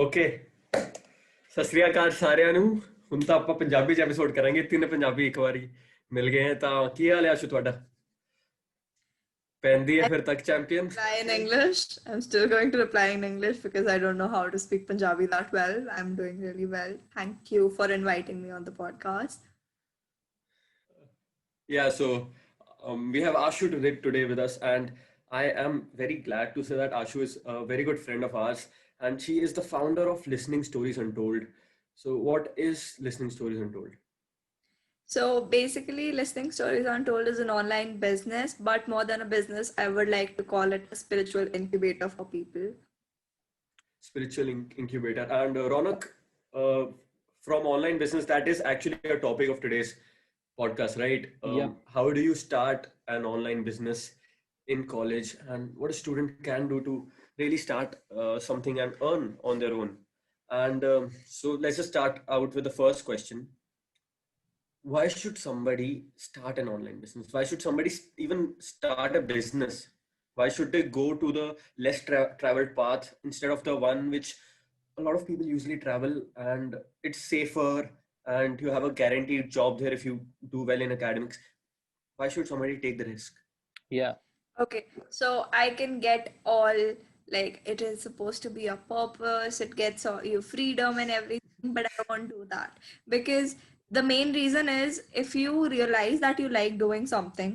Okay Sat Sri ਅਕਾਲ ਸਾਰਿਆਂ ਨੂੰ। ਹੁਣ ਤਾਂ ਆਪਾਂ ਪੰਜਾਬੀ 'ਚ ਐਪੀਸੋਡ ਕਰਾਂਗੇ। ਤਿੰਨ ਪੰਜਾਬੀ ਇੱਕ ਵਾਰੀ ਮਿਲ ਗਏ ਹੈ ਤਾਂ ਕੀ ਹਾਲ ਹੈ ਆਸ਼ੂ ਤੁਹਾਡਾ? ਪੈਂਦੀ ਹੈ I ਫਿਰ ਤੱਕ champion. reply in English. I'm still going to reply in English because I don't know how to speak Punjabi that well. I'm doing really well. Thank you for inviting me on the podcast. Yeah, so we have Ashu today with us, and I am very glad to say that Ashu is a very good friend of ours, and she is the founder of Listening Stories Untold. So, what is Listening Stories Untold? So basically, Listening Stories Untold is an online business, but more than a business, I would like to call it a spiritual incubator for people. Spiritual incubator. And Ronak, uh, from online business, that is actually a topic of today's podcast, right? Yeah, How do you start an online business in college, and what a student can do to really start something and earn on their own? And so let's just start out with the first question. Why should somebody start an online business? Why should somebody even start a business? Why should they go to the less traveled path instead of the one which a lot of people usually travel, and it's safer and you have a guaranteed job there if you do well in academics? Why should somebody take the risk? yeah, Okay, so I can get all like it is supposed to be a purpose, it gets all your freedom and everything, but I won't do that because the main reason is if you realize that you like doing something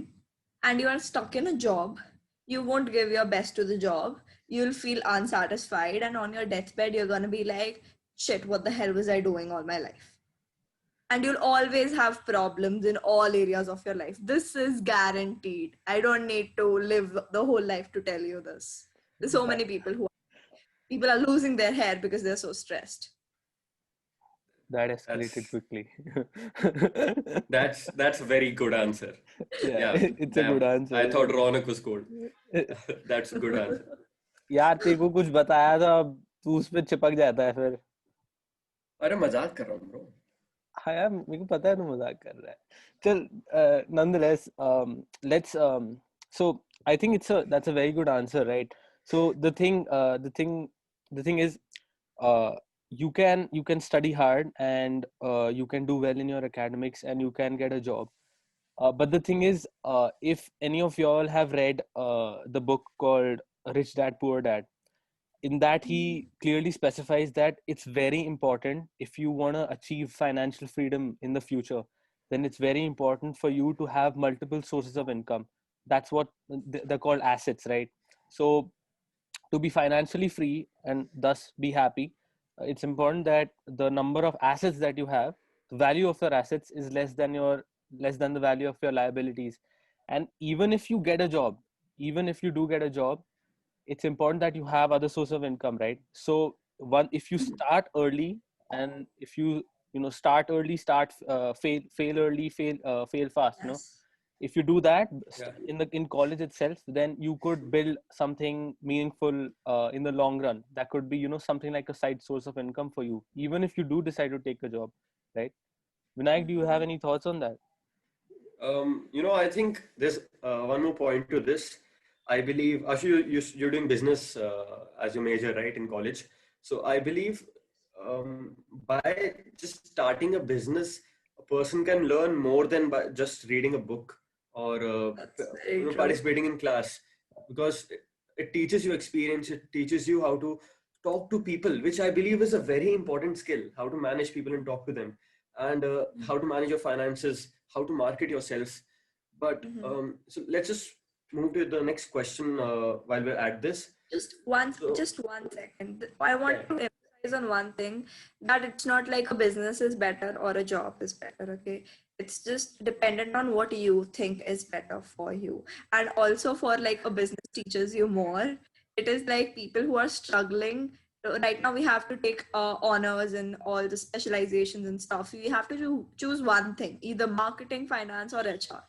and you are stuck in a job, you won't give your best to the job, you'll feel unsatisfied, and on your deathbed, you're gonna be like, shit, what the hell was I doing all my life? And you'll always have problems in all areas of your life. This is guaranteed. I don't need to live the whole life to tell you this. There's so that many people are losing their hair because they're so stressed. that escalated That's quickly. that's a very good answer. Yeah, Yeah, it's a good damn. answer. I thought Ronak was cold. That's a good answer. यार तेरे को कुछ बताया था, अब तू उस पे चिपक जाता है फिर। अरे मजाक कर रहा हूँ ब्रो. हाँ यार, मेरे को पता है तू मजाक कर रहा है। चल, nonetheless, let's so I think that's a very good answer, right? So the thing is, uh, you can study hard and you can do well in your academics and you can get a job. But the thing is, if any of y'all have read the book called Rich Dad Poor Dad, in that he clearly specifies that it's very important, if you want to achieve financial freedom in the future, then it's very important for you to have multiple sources of income. That's what they're called assets, right? So to be financially free and thus be happy, it's important that the number of assets that you have, the value of your assets is less than the value of your liabilities. And even if you get a job, even if you do get a job, it's important that you have other source of income, right? So one, if you start early, and if you start early, fail early, fail fast, Yes. if you do that Yeah. in college itself, then you could build something meaningful in the long run. That could be something like a side source of income for you, even if you do decide to take a job, right? Vinayak, do you have any thoughts on that? I think there's one more point to this. I believe, Ashu, you're doing business as your major, right, in college. So I believe by just starting a business, a person can learn more than by just reading a book or That's very true. participating in class, because it teaches you experience. It teaches you how to talk to people, which I believe is a very important skill. How to manage people and talk to them, and how to manage your finances, how to market yourself. But Mhm. so let's just move to the next question while we're at this. So Just one second. I yeah, want to emphasize on one thing that it's not like a business is better or a job is better, okay? It's just dependent on what you think is better for you. And also for like a business teaches you more. It is like people who are struggling. Right now we have to take honors and all the specializations and stuff. We have to choose one thing, either marketing, finance, or HR.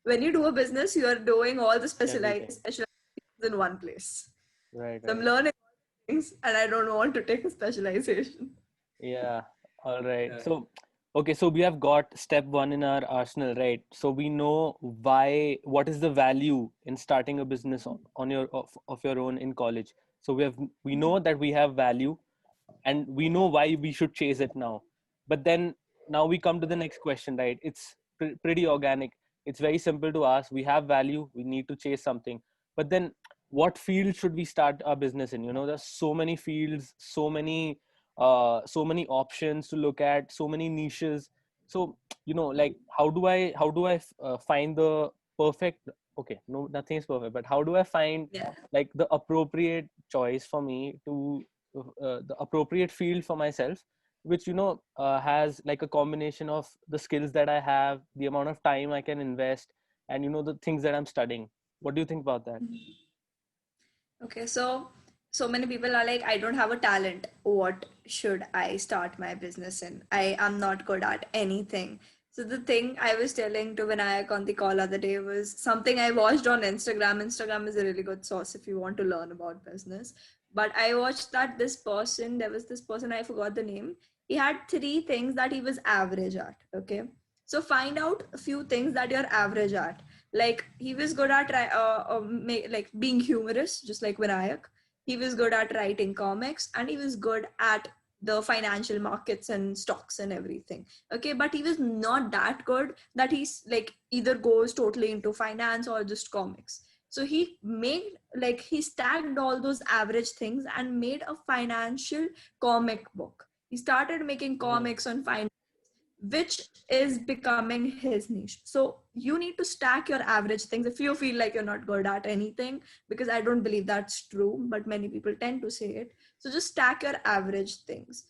When you do a business, you are doing all the Everything. specializations in one place. Right, So I'm right. learning things and I don't want to take a specialization. Yeah, all right. yeah. So, okay, so we have got step one in our arsenal, right? So we know what is the value in starting a business on your of your own in college. So we know that we have value. and we know why we should chase it now. But then now we come to the next question, right? It's pretty organic. It's very simple to ask. We have value, we need to chase something. But then what field should we start our business in? There's so many fields, so many options to look at, so many niches. So like how do I find the perfect, okay, no, nothing is perfect, but how do I find Yeah. like the appropriate choice for me to the appropriate field for myself, which has like a combination of the skills that I have, the amount of time I can invest, and the things that I'm studying. What do you think about that? Okay, so many people are like, I don't have a talent. What should I start my business in? I am not good at anything. So the thing I was telling to Vinayak on the call other day was something I watched on Instagram. Instagram is a really good source if you want to learn about business. But I watched that there was this person, I forgot the name. He had three things that he was average at. Okay. So find out a few things that you're average at. Like he was good at like being humorous, just like Vinayak. He was good at writing comics, and he was good at the financial markets and stocks and everything. Okay, but he was not that good that he's like either goes totally into finance or just comics. So he stacked all those average things and made a financial comic book. He started making Mm. comics on finance, which is becoming his niche. So you need to stack your average things if you feel like you're not good at anything, because I don't believe that's true, but many people tend to say it. So just stack your average things.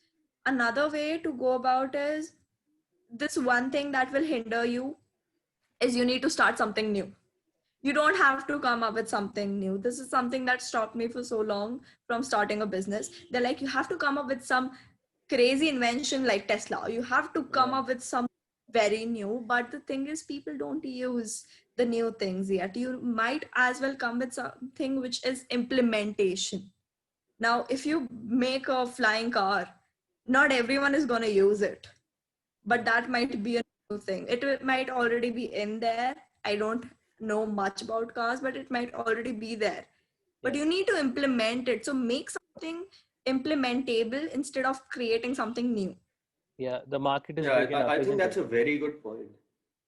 Another way to go about is, this one thing that will hinder you is you need to start something new. You don't have to come up with something new. This is something that stopped me for so long from starting a business. They're like, you have to come up with some crazy invention like Tesla. You have to come Yeah. up with some very new. But the thing is, people don't use the new things yet. You might as well come with something which is implementation. Now, if you make a flying car, not everyone is going to use it, but that might be a new thing. Might already be in there. I don't know much about cars, but it might already be there. But Yeah, you need to implement it. So make something implementable instead of creating something new. yeah, the market is Yeah, big enough, I think isn't that's it? a very good point.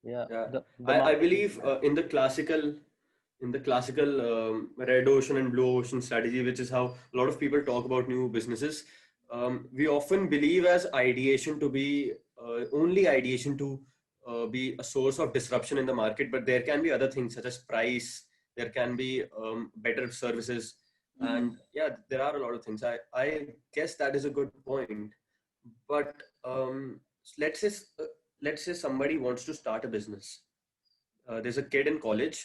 Yeah, Yeah, the I market is believe big enough. in the classical red ocean and blue ocean strategy, which is how a lot of people talk about new businesses. We often believe as ideation to be only ideation to be a source of disruption in the market, but there can be other things such as price. There can be better services, and Mhm. yeah, there are a lot of things. I guess that is a good point. But let's say let's say somebody wants to start a business. There's a kid in college,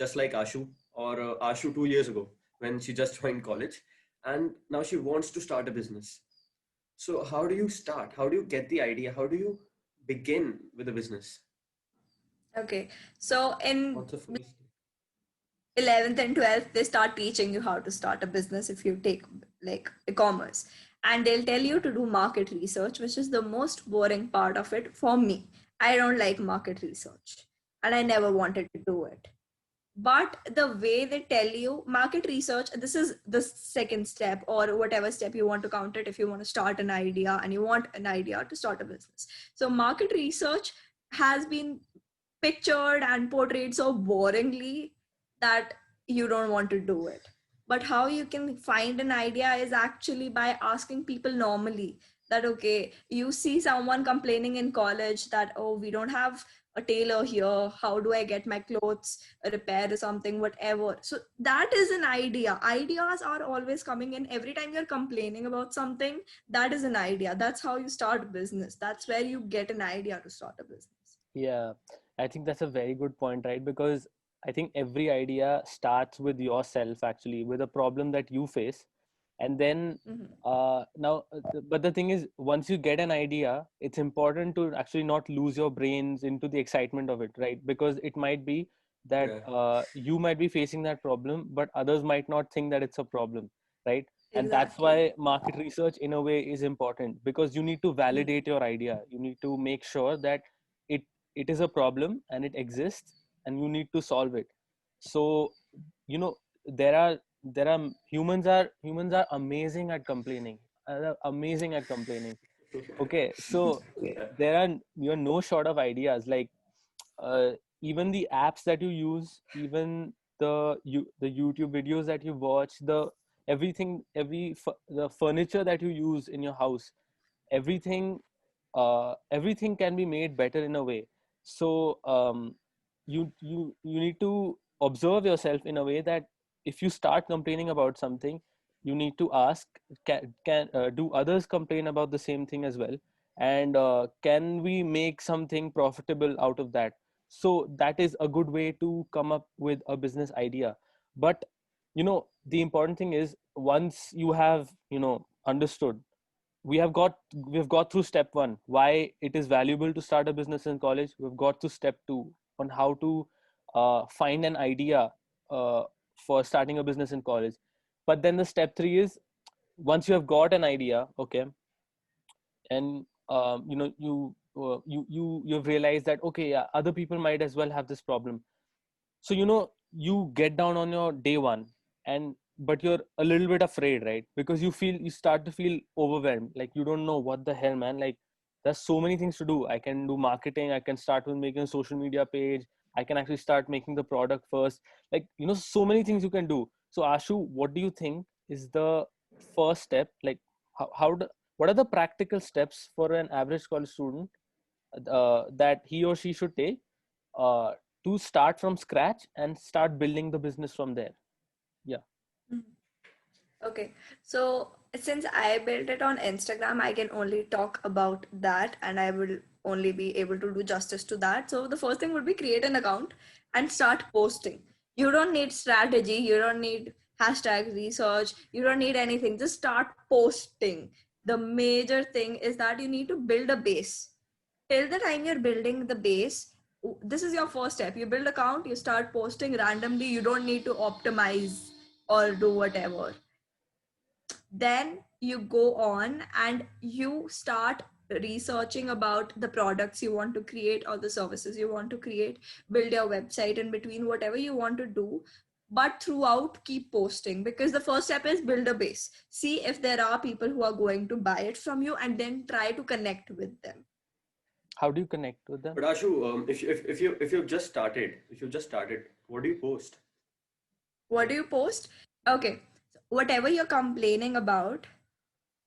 just like Ashu, or Ashu 2 years ago when she just joined college, and now she wants to start a business. So, how do you start? How do you get the idea? How do you begin with a business? Okay. So in What's the first step? 11th and 12th, they start teaching you how to start a business if you take like e-commerce. And they'll tell you to do market research, which is the most boring part of it for me. I don't like market research, and I never wanted to do it. But the way they tell you market research, this is the second step, or whatever step you want to count it, if you want to start an idea and you want an idea to start a business. So market research has been pictured and portrayed so boringly that you don't want to do it. But how you can find an idea is actually by asking people normally, that okay, you see someone complaining in college that, oh, we don't have a tailor here, how do I get my clothes repaired or something, whatever. So that is an idea. Ideas are always coming in. Every time you're complaining about something, that is an idea. That's how you start business. That's where you get an idea to start a business. Yeah, I think that's a very good point, right? Because I think every idea starts with yourself, actually, with a problem that you face. And then Mhm. but the thing is, once you get an idea, it's important to actually not lose your brains into the excitement of it, right? Because it might be that Yeah. you might be facing that problem, but others might not think that it's a problem, right? And that's Exactly. why market research, in a way, is important, because you need to Mhm. validate your idea. You need to make sure that it it is a problem and it exists, and you need to solve it. So you know there are humans are amazing at complaining. amazing at complaining. Okay, so Yeah. you're no short of ideas. Like uh, even the apps that you use, even the YouTube videos that you watch, the everything, the furniture that you use in your house, everything everything can be made better in a way. So you need to observe yourself in a way that if you start complaining about something, you need to ask, can do others complain about the same thing as well, and can we make something profitable out of that? So that is a good way to come up with a business idea. But the important thing is, once you have understood, we've got through step one, why it is valuable to start a business in college. We've got to step two on how to find an idea uh, for starting a business in college. But then the step three is, once you have got an idea, okay, and you've realized that, okay, yeah, other people might as well have this problem. So you get down on your day one, and but you're a little bit afraid, right? Because you start to feel overwhelmed, like you don't know what the hell, man. Like there's so many things to do. I can do marketing, I can start with making a social media page, I can actually start making the product first. Like so many things you can do. So Ashu, what do you think is the first step? Like how do, what are the practical steps for an average college student that he or she should take uh, to start from scratch and start building the business from there? Yeah. Mhm. Okay, so since I built it on Instagram, I can only talk about that and I will only be able to do justice to that. So the first thing would be create an account and start posting. You don't need strategy, you don't need hashtag research, you don't need anything. Just start posting. The major thing is that you need to build a base. Till the time you're building the base, this is your first step. You build account, you start posting randomly, you don't need to optimize or do whatever. Then you go on and you start researching about the products you want to create or the services you want to create, build your website in between, whatever you want to do. But throughout, keep posting, because the first step is build a base, see if there are people who are going to buy it from you, and then try to connect with them. How do you connect with them? But Ashu, if you've just started, what do you post? What do you post? Okay, so whatever you're complaining about,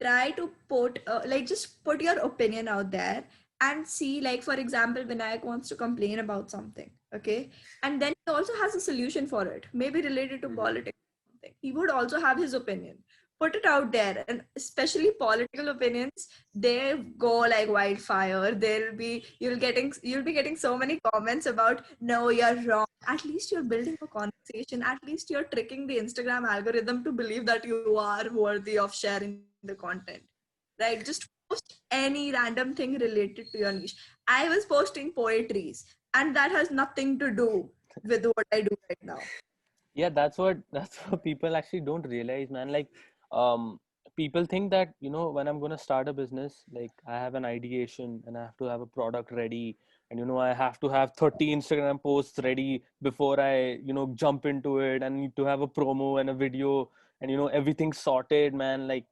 try to put like just put your opinion out there and see, like for example, Vinayak wants to complain about something, okay, and then he also has a solution for it, maybe related to Mm-hmm. politics or something. He would also have his opinion. Put it out there, and especially political opinions, they go like wildfire. There'll be you'll be getting so many comments about, no, you're wrong. At least you're building a conversation, at least you're tricking the Instagram algorithm to believe that you are worthy of sharing the content, right? Just post any random thing related to your niche. I was posting poetries, and that has nothing to do with what I do right now. Yeah, that's what people actually don't realize, man. Like um people think that when I'm going to start a business, like I have an ideation and I have to have a product ready, and I have to have 30 Instagram posts ready before I jump into it, and need to have a promo and a video, and everything sorted, man. Like,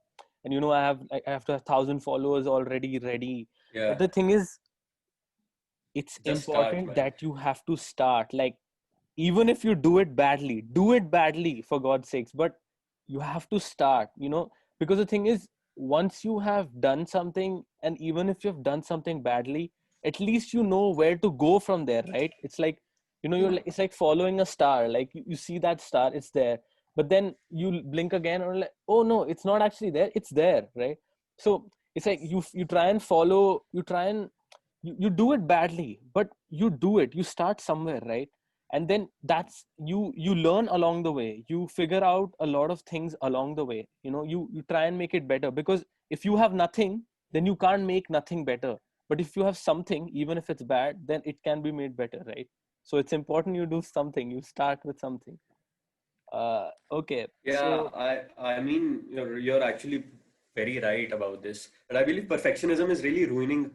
and I have to have 1,000 followers already ready. Yeah, But the thing is, it's just start, important man. that you have to start. Like, even if you do it badly, for God's sakes, but you have to start, because the thing is, once you have done something, and even if you've done something badly, at least you know where to go from there, right? It's like, it's like following a star. Like you see that star, it's there, but then you blink again, or like, oh no, it's not actually there, it's there, right? So it's like you try and follow, you do it badly, but you do it, you start somewhere, right? And then that's you learn along the way, you figure out a lot of things along the way, you try and make it better, because if you have nothing, then you can't make nothing better. But if you have something, even if it's bad, then it can be made better, right? So it's important you do something, you start with something. Okay, Yeah, so I mean, you're actually very right about this. And I believe perfectionism is really ruining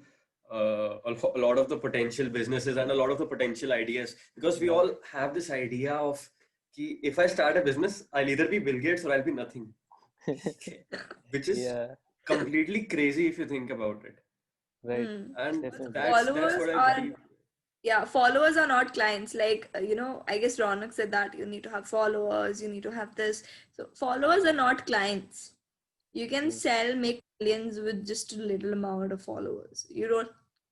a lot of the potential businesses and a lot of the potential ideas, because we yeah. all have this idea of ki, if I start a business, I'll either be Bill Gates or I'll be nothing, which is Yeah, completely crazy if you think about it. Right. Hmm. And Definitely. that's Followers what I are, believe. yeah, followers are not clients. Like, I guess Ronak said that you need to have followers, you need to have this. So followers are not clients. You can True. sell, make millions with just a little amount of followers. You don't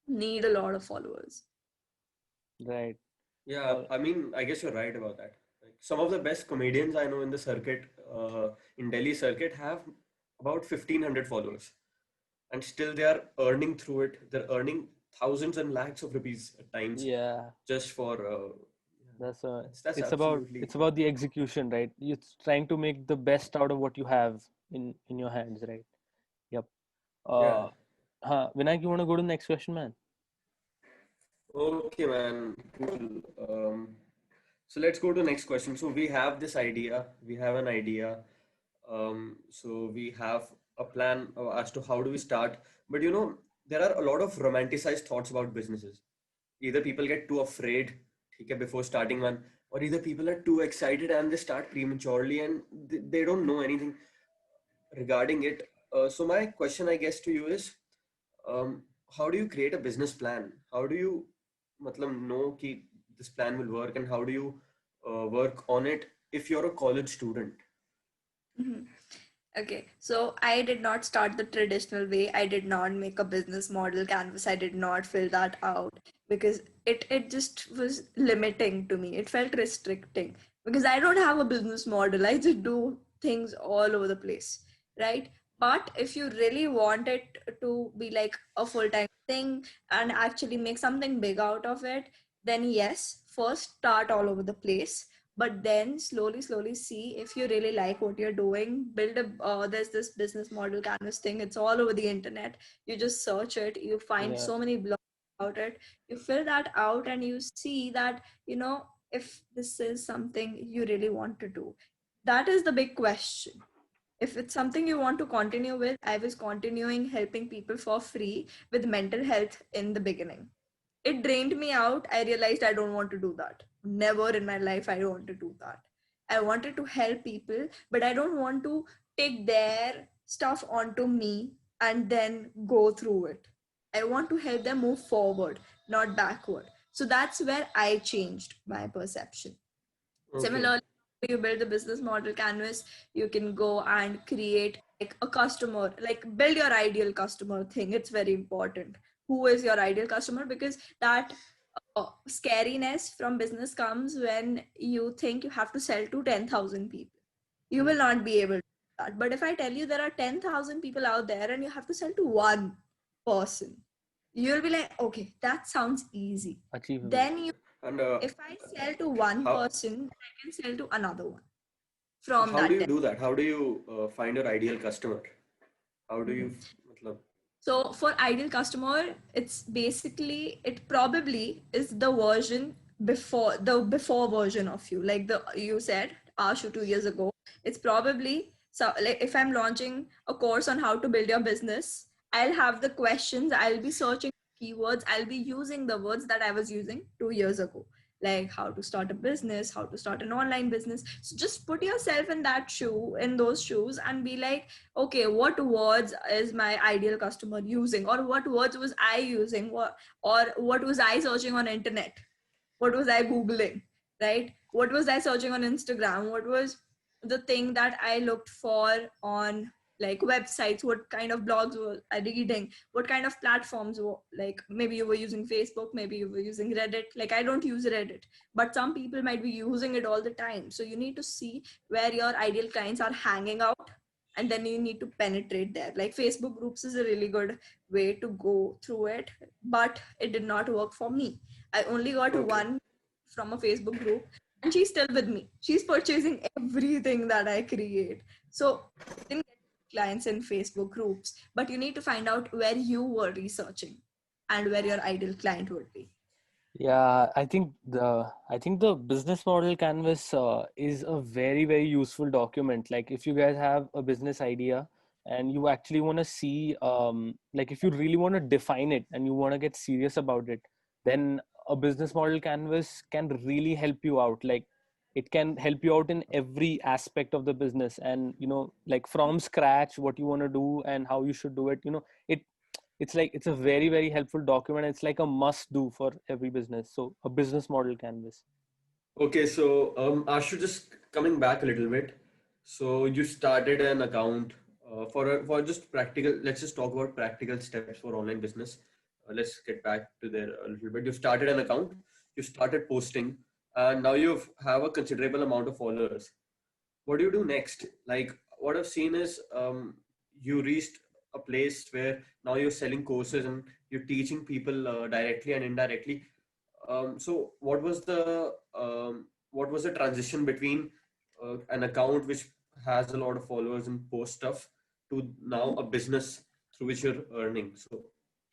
need a lot of followers. Right. Yeah, Or I mean, I guess you're right about that. Like some of the best comedians I know in the circuit, in Delhi circuit, have about 1,500 followers, and still they are earning through it. They're earning thousands and lakhs of rupees at times yeah, just for. Yeah, that's that's it's absolutely. about the execution, right? You're trying to make the best out of what you have in your hands, right? Yep. Yeah. Vinayak, you want to go to the next question, man? Okay, man. Cool. So let's go to next question. So we have this idea. We have an idea. So we have a plan as to how do we start. But there are a lot of romanticized thoughts about businesses. Either people get too afraid, okay, before starting one, or either people are too excited and they start prematurely and they don't know anything regarding it. So my question, I guess, to you is, um, how do you create a business plan? How do you, know कि this plan will work, and how do you work on it if you're a college student? Mhm. Okay, so I did not start the traditional way. I did not make a business model canvas. I did not fill that out because it just was limiting to me. It felt restricting because I don't have a business model. I just do things all over the place, right? But if you really want it to be like a full-time thing and actually make something big out of it, then yes, first start all over the place, but then slowly see if you really like what you're doing. Build a there's this business model canvas thing. It's all over the internet. You just search it, you find Yeah. so many blogs about it, you fill that out, and you see that if this is something you really want to do. That is the big question. If it's something you want to continue with, I was continuing helping people for free with mental health in the beginning. It drained me out. I realized I don't want to do that. Never in my life I want to do that. I wanted to help people, but I don't want to take their stuff onto me and then go through it. I want to help them move forward, not backward. So that's where I changed my perception. Okay. Similarly, you build the business model canvas, you can go and create like a customer, like build your ideal customer thing. It's very important. Who is your ideal customer? Because that scariness from business comes when you think you have to sell to 10,000 people. You will not be able to do that. But if I tell you there are 10,000 people out there and you have to sell to one person, you'll be like, okay, that sounds easy. Achievable. Then you, And if I sell to one how person, I can sell to another one so from how do that you 10. do that? How do you find your ideal customer? How do you, Mhm. matlab, So for ideal customer, it's basically, it probably is the version before, the before version of you. Like the you said, Ashu 2 years ago. It's probably, so like if I'm launching a course on how to build your business, I'll have the questions, I'll be searching keywords, I'll be using the words that I was using 2 years ago. Like how to start a business, how to start an online business. So just put yourself in that shoe, in those shoes, and be like, okay, what words is my ideal customer using, or what words was I using, or what was I searching on internet, what was I googling, right? What was I searching on Instagram, what was the thing that I looked for on like websites, what kind of blogs were I reading, what kind of platforms were, like maybe you were using Facebook, maybe you were using Reddit. Like I don't use Reddit, but some people might be using it all the time. So you need to see where your ideal clients are hanging out, and then you need to penetrate there. Like Facebook groups is a really good way to go through it, but it did not work for me. I only got okay. one from a Facebook group, and she's still with me. She's purchasing everything that I create. So you can get clients in Facebook groups, but you need to find out where you were researching and where your ideal client would be. Yeah, I think the business model canvas is a very useful document. Like if you guys have a business idea and you actually want to see, like if you really want to define it and you want to get serious about it, then a business model canvas can really help you out. Like it can help you out in every aspect of the business, and like from scratch what you want to do and how you should do it. It's a very, very helpful document. It's like a must do for every business. So a business model canvas. Okay, so Ashu, just coming back a little bit. So you started an account for just practical. Let's just talk about practical steps for online business. Let's get back to there a little bit. You started an account. You started posting, and now you have a considerable amount of followers. What do you do next? Like what I've seen is you reached a place where now you're selling courses and you're teaching people directly and indirectly. So what was the transition between an account which has a lot of followers and post stuff to now a business through which you're earning? So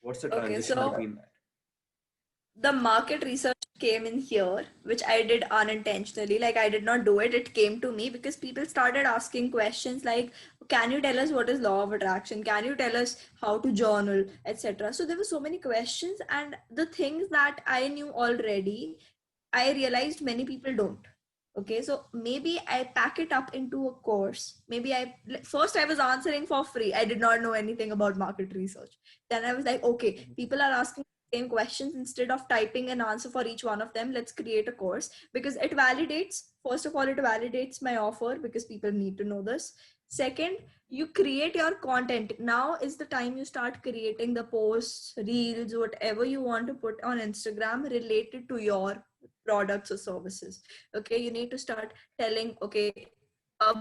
what's the Okay, transition so between that? the market research came in here, which I did unintentionally. Like, I did not do it, it came to me because people started asking questions like, can you tell us what is law of attraction? Can you tell us how to journal, etc.? So there were so many questions, and the things that I knew already, I realized many people don't. Okay, so maybe I pack it up into a course. Maybe first I was answering for free. I did not know anything about market research. Then I was like, okay, people are asking same questions. Instead of typing an answer for each one of them, let's create a course, because it validates, first of all, it validates my offer because people need to know this. Second, you create your content. Now is the time you start creating the posts, reels, whatever you want to put on Instagram related to your products or services. Okay, you need to start telling, okay, a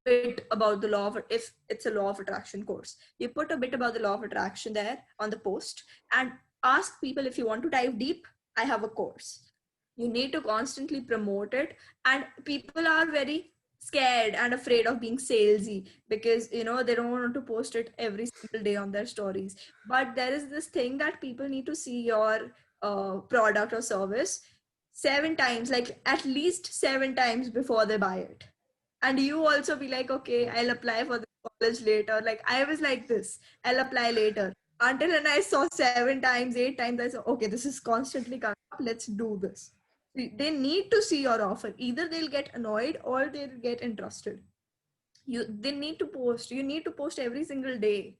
bit about the law of, if it's a law of attraction course, you put a bit about the law of attraction there on the post, and ask people, if you want to dive deep, I have a course. You need to constantly promote it. And people are very scared and afraid of being salesy because they don't want to post it every single day on their stories. But there is this thing that people need to see your product or service 7 times, like at least 7 times before they buy it. And you also be like, okay, I'll apply for the college later. Like I was like this, I'll apply later. Until and I saw 7 times, 8 times, I saw, okay, this is constantly coming up. Let's do this. They need to see your offer. Either they'll get annoyed or they'll get interested. They need to post. You need to post every single day.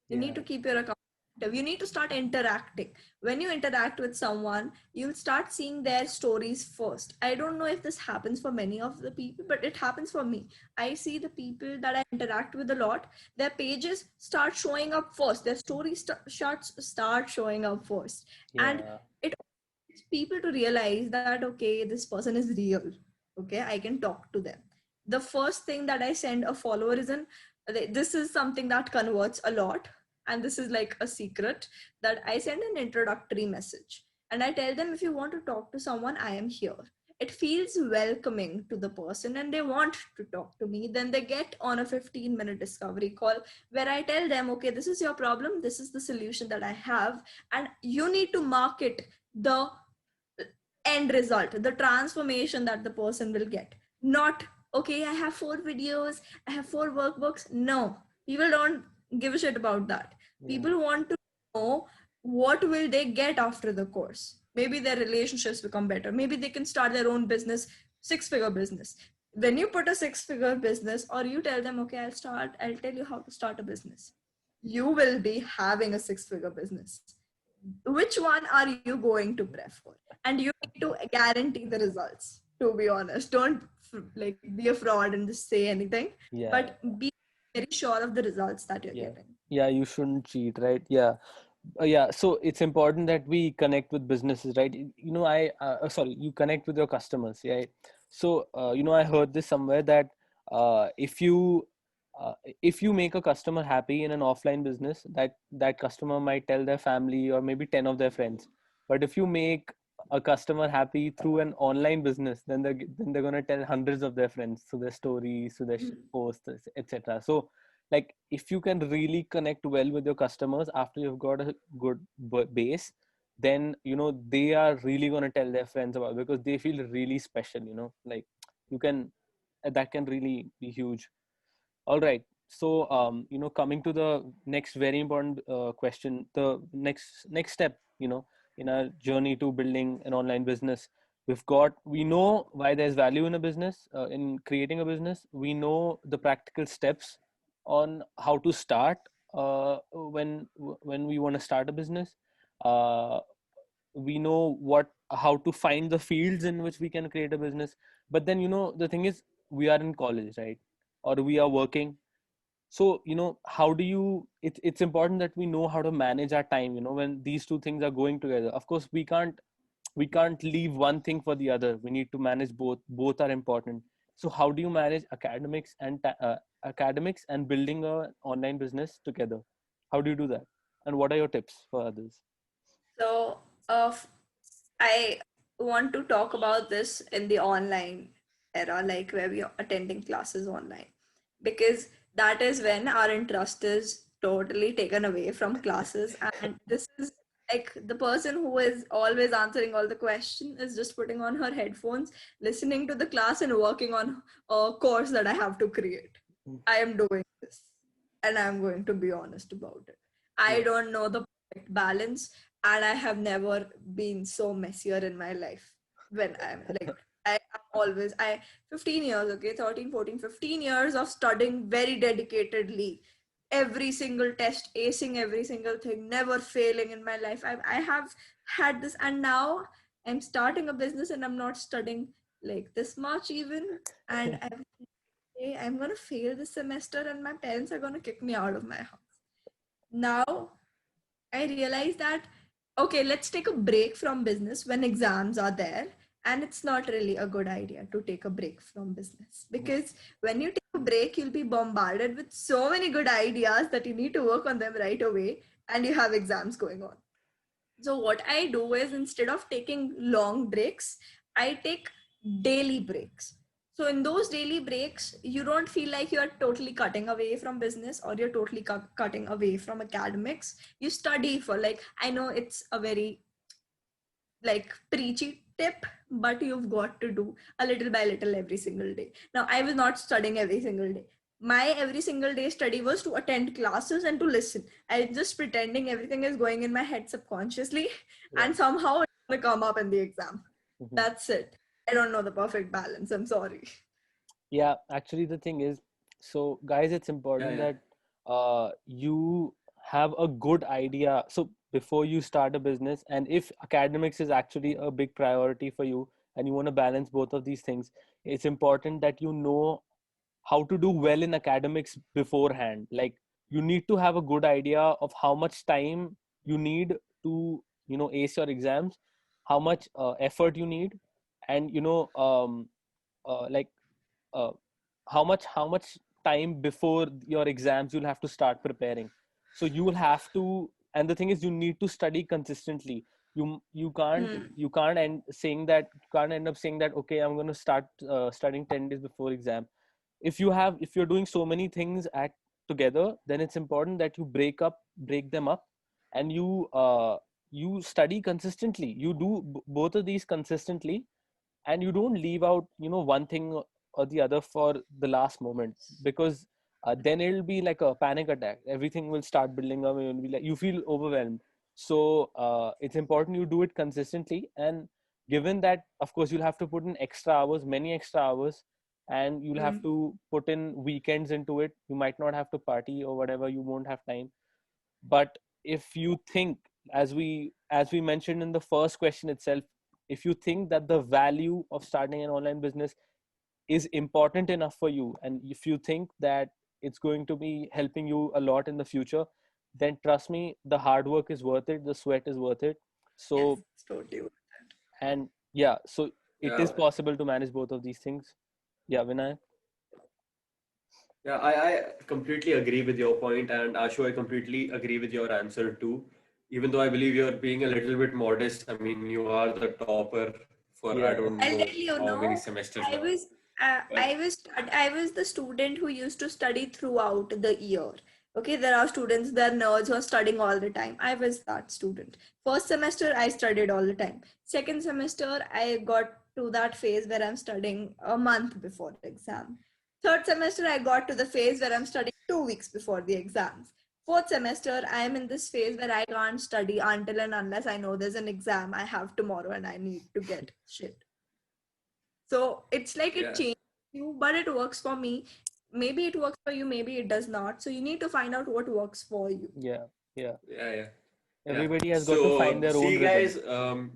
You need to keep your account active. You need to start interacting. When you interact with someone, you'll start seeing their stories first. I don't know if this happens for many of the people, but it happens for me. I see the people that I interact with a lot, their pages start showing up first. Their stories start showing up first. And Yeah. it helps people to realize that, okay, this person is real. Okay, I can talk to them. The first thing that I send a follower is this is something that converts a lot, and this is like a secret, that I send an introductory message and I tell them, if you want to talk to someone, I am here. It feels welcoming to the person and they want to talk to me. Then they get on a 15-minute discovery call where I tell them, okay, this is your problem, this is the solution that I have, and you need to market the end result, the transformation that the person will get. Not, okay, I have 4 videos, I have 4 workbooks. No, people don't give a shit about that. Yeah. People want to know what will they get after the course. Maybe their relationships become better. Maybe they can start their own business, 6-figure business. When you put a 6-figure business, or you tell them, okay, I'll tell you how to start a business, you will be having a 6-figure business. Which one are you going to prefer? And you need to guarantee the results, to be honest. Don't like be a fraud and just say anything, Yeah. but be very sure of the results that you're Yeah. getting. Yeah, you shouldn't cheat, right? Yeah. Yeah, so it's important that we connect with businesses, right? Sorry, you connect with your customers, right? So I heard this somewhere that uh, if you if you make a customer happy in an offline business, that customer might tell their family or maybe 10 of their friends. But if you make a customer happy through an online business, then they're going to tell hundreds of their friends, through their stories, through their posts, etc. So like if you can really connect well with your customers after you've got a good base, then they are really going to tell their friends about it, because they feel really special, like you can that can really be huge. All right, so coming to the next very important question, the next step in our journey to building an online business. We know why there's value in a business, in creating a business. We know the practical steps on how to start when we want to start a business. Uh, we know how to find the fields in which we can create a business. But then, the thing is, we are in college, right? Or we are working. So, how do you, it's important that we know how to manage our time, when these two things are going together. Of course, we can't leave one thing for the other. We need to manage both are important. So how do you manage academics and building a online business together? How do you do that, and what are your tips for others? So, I want to talk about this in the online era, like where we are attending classes online, because that is when our interest is totally taken away from classes. And this is like the person who is always answering all the questions is just putting on her headphones, listening to the class, and working on a course that I have to create. I am doing this, and I'm going to be honest about it. I Yeah. don't know the perfect balance, and I have never been so messier in my life. When I'm like, I'm always, 15 years, okay, 13, 14, 15 years of studying very dedicatedly, every single test, acing every single thing, never failing in my life. I have had this, and now I'm starting a business and I'm not studying like this much even. And I'm gonna fail this semester, and my parents are gonna kick me out of my house. Now I realized that, okay, let's take a break from business when exams are there. And it's not really a good idea to take a break from business, because when you take a break, you'll be bombarded with so many good ideas that you need to work on them right away, and you have exams going on. So, what I do is, instead of taking long breaks, I take daily breaks. So, in those daily breaks, you don't feel like you're totally cutting away from business, or you're totally cutting away from academics. You study for, like, I know it's a very like preachy tip, but you've got to do a little by little every single day. Now, I was not studying every single day. My every single day study was to attend classes and to listen. I just pretending everything is going in my head subconsciously, Yeah. and somehow it's gonna come up in the exam. Mhm. That's it. I don't know the perfect balance. I'm sorry. Yeah, actually, the thing is, so guys, it's Yeah, important yeah. that you have a good idea. So before you start a business, and if academics is actually a big priority for you, and you want to balance both of these things, it's important that you know how to do well in academics beforehand. Like, you need to have a good idea of how much time you need to, ace your exams, how much effort you need, and like uh, how much time before your exams you'll have to start preparing. So you will have to, and the thing is, you need to study consistently. You can't Hmm. you can't end saying that can't end up saying that, okay, I'm going to start studying 10 days before exam. If you're doing so many things at together, then it's important that you break them up, and you study consistently. You do both of these consistently, and you don't leave out one thing or the other for the last moment, because then it'll be like a panic attack. Everything will start building up, and you'll be like, you feel overwhelmed. So it's important you do it consistently, and given that, of course, you'll have to put in extra hours, many extra hours, and you'll have Hmm. to put in weekends into it. You might not have to party or whatever, you won't have time. But if you think, as we mentioned in the first question itself, if you think that the value of starting an online business is important enough for you, and if you think that it's going to be helping you a lot in the future, then trust me, the hard work is worth it, the sweat is worth it. Yes, So, it's totally. and yeah, so it Yeah, is possible to manage both of these things. Yeah, Vinay. yeah, I completely agree with your point, and Ashu, I completely agree with your answer too. Even though I believe you're being a little bit modest, I mean, you are the topper for I don't Yeah. know I'll tell you, how many no, semesters I now. was But I was the student who used to study throughout the year. Okay, there are students, there are nerds who are studying all the time. I was that student. First semester, I studied all the time. Second semester, I got to that phase where I'm studying a month before the exam. Third semester, I got to the phase where I'm studying 2 weeks before the exams. Fourth semester, I am in this phase where I can't study until and unless I know there's an exam I have tomorrow and I need to get shit. So it's like it Yeah, changes you, but it works for me. Maybe it works for you, maybe it does not. So you need to find out what works for you. Yeah, yeah. yeah, yeah, yeah. Everybody has got to find So, their own see, rhythm. guys,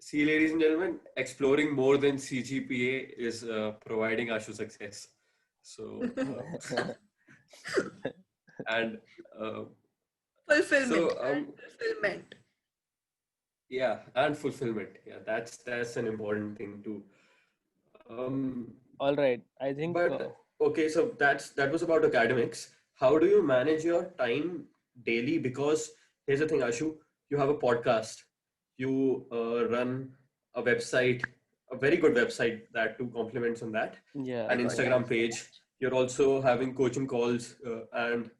see, ladies and gentlemen, exploring more than CGPA is providing Ashu success. So, and uh, Fulfillment so and fulfillment. yeah, and fulfillment. Yeah, that's an important thing too. All right. I think But okay, so that was about academics. How do you manage your time daily? Because here's the thing, Ashu, you have a podcast, you run a website, a very good website that too compliments on that, yeah, Oh an my God, thank Instagram you so page. much. You're also having coaching calls, and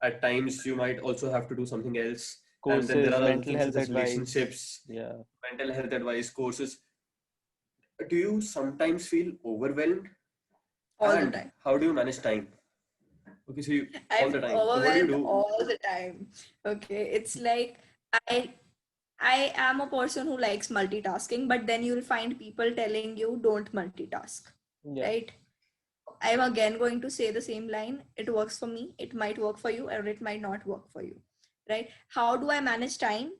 at times you might also have to do something else. And then there courses, are other mental things such health as advice. relationships, Yeah. mental health advice, courses. Do you sometimes feel overwhelmed? All the And time. how do you manage time? Okay, so you all I'm the time. So what do you overwhelmed do? all the time. Okay, it's like I I am a person who likes multitasking, but then you'll find people telling you don't multitask, Yeah. right? I'm again going to say the same line. It works for me. It might work for you, or it might not work for you, right? How do I manage time?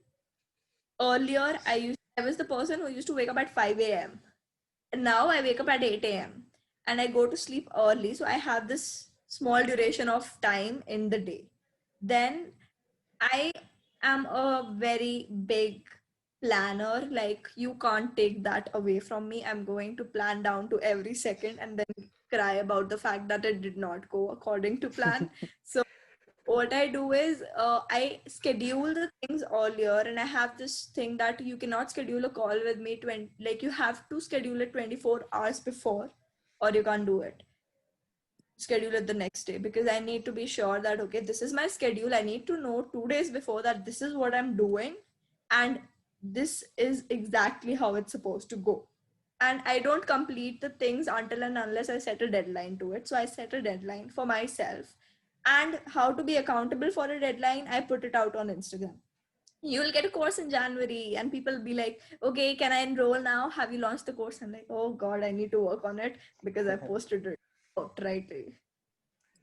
Earlier, I was the person who used to wake up at 5 a.m. And now I wake up at 8 a.m. and I go to sleep early. So I have this small duration of time in the day. Then I am a very big planner. Like, you can't take that away from me. I'm going to plan down to every second and then cry about the fact that it did not go according to plan. So what I do is I schedule the things earlier, and I have this thing that you cannot schedule a call with me 20, like you have to schedule it 24 hours before, or you can't do it. Schedule it the next day, because I need to be sure that okay, this is my schedule. I need to know 2 days before that this is what I'm doing, and this is exactly how it's supposed to go. And I don't complete the things until and unless I set a deadline to it. So I set a deadline for myself. And how to be accountable for a deadline, I put it out on Instagram. You'll get a course in January, and people will be like, okay, can I enroll now? Have you launched the course? I'm like, oh God, I need to work on it because I posted it out rightly.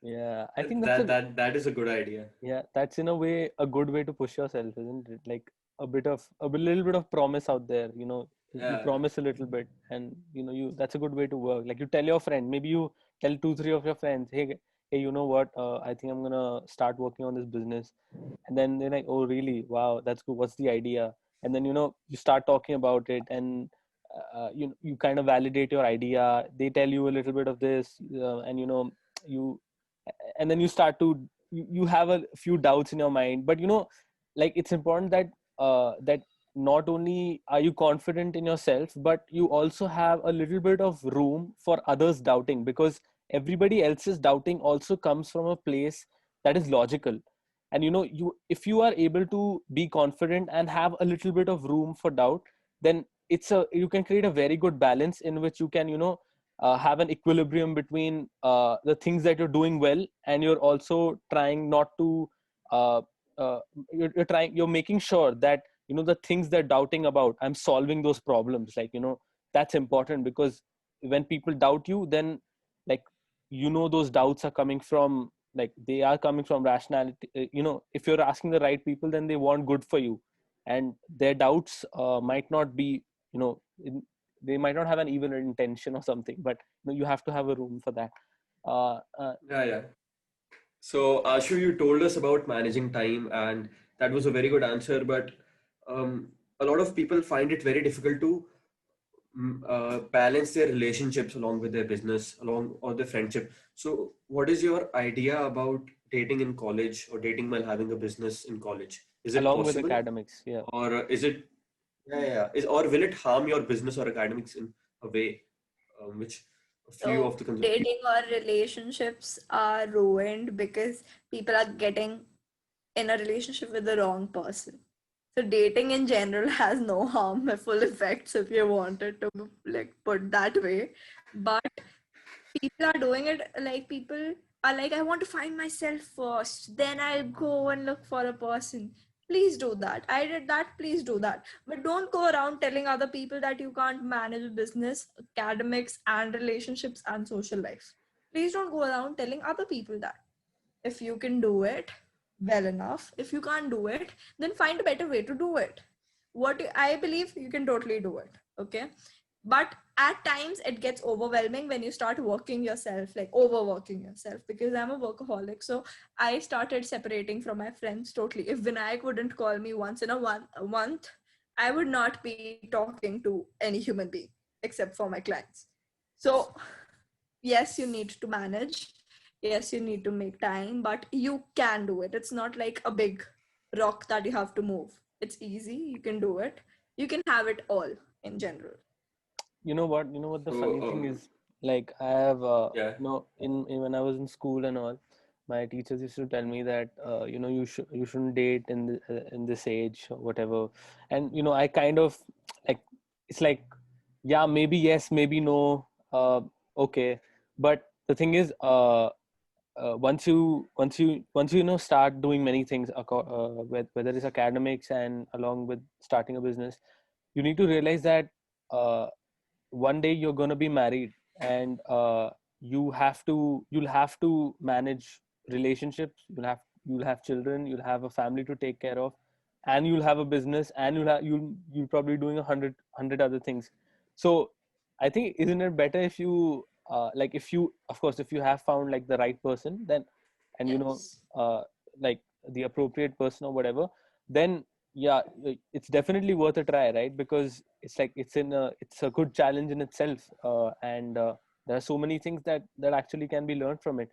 Yeah. I think That is a good idea. yeah, that's in a way a good way to push yourself, isn't it? Like little bit of promise out there, you Yeah, promise a little bit, and that's a good way to work. Like you tell your friend, maybe you tell two, three of your friends, hey, you know what? I think I'm gonna start working on this business. And then they're like, oh really? Wow, that's good. What's the idea? And then you start talking about it, and you kind of validate your idea. They tell you a little bit of this, and you and then you start to you have a few doubts in your mind, but like it's important that not only are you confident in yourself, but you also have a little bit of room for others doubting, because everybody else's doubting also comes from a place that is logical. And you if you are able to be confident and have a little bit of room for doubt, then you can create a very good balance in which you can have an equilibrium between the things that you're doing well, and you're also trying not to uh, uh, you're making sure that the things they're doubting about, I'm solving those problems. Like that's important, because when people doubt you, then like those doubts are coming from, like they are coming from rationality. If you're asking the right people, then they want good for you, and their doubts might not be, you know they might not have an evil intention or something, but you have to have a room for that. uh, uh, yeah, yeah. So, Ashu, you told us about managing time, and that was a very good answer. But um, a lot of people find it very difficult to balance their relationships along with their business, along or their friendship. So, what is your idea about dating in college or dating while having a business in college? Is it Along with possible, academics, yeah. or is it yeah, yeah, yeah. Is or will it harm your business or academics in a way which a few So of the people? dating or relationships are ruined because people are getting in a relationship with the wrong person. So dating in general has no harmful effects, if you wanted to like put that way. But people are doing it, like people are like, I want to find myself first, then I'll go and look for a person. Please do that. I did that. Please do that. But don't go around telling other people that you can't manage business, academics, and relationships and social life. Please don't go around telling other people that. If you can do it, well enough. If you can't do it, then find a better way to do it. What I believe, you can totally do it. Okay. But at times it gets overwhelming when you start working yourself, like overworking yourself, because I'm a workaholic. So I started separating from my friends totally. If Vinayak wouldn't call me once in a month, I would not be talking to any human being except for my clients. So yes, you need to manage. Yes, you need to make time, but you can do it. It's not like a big rock that you have to move. It's easy. You can do it. You can have it all in general. You know what the So funny thing is, like I have yeah, in when I was in school and all, my teachers used to tell me that you shouldn't date in this age or whatever. And I kind of like, it's like, yeah, maybe yes, maybe no, okay. But the thing is, once you start doing many things, whether it's academics and along with starting a business, you need to realize that uh, one day you're going to be married, and you'll have to manage relationships. You'll have children, you'll have a family to take care of, and you'll have a business, and you'll probably doing a hundred other things. So I think, isn't it better if you like, if you, of course, if you have found like the right person, then, and Yes. uh like the appropriate person or whatever, then yeah, it's definitely worth a try, right? Because it's a good challenge in itself, and there are so many things that actually can be learned from it.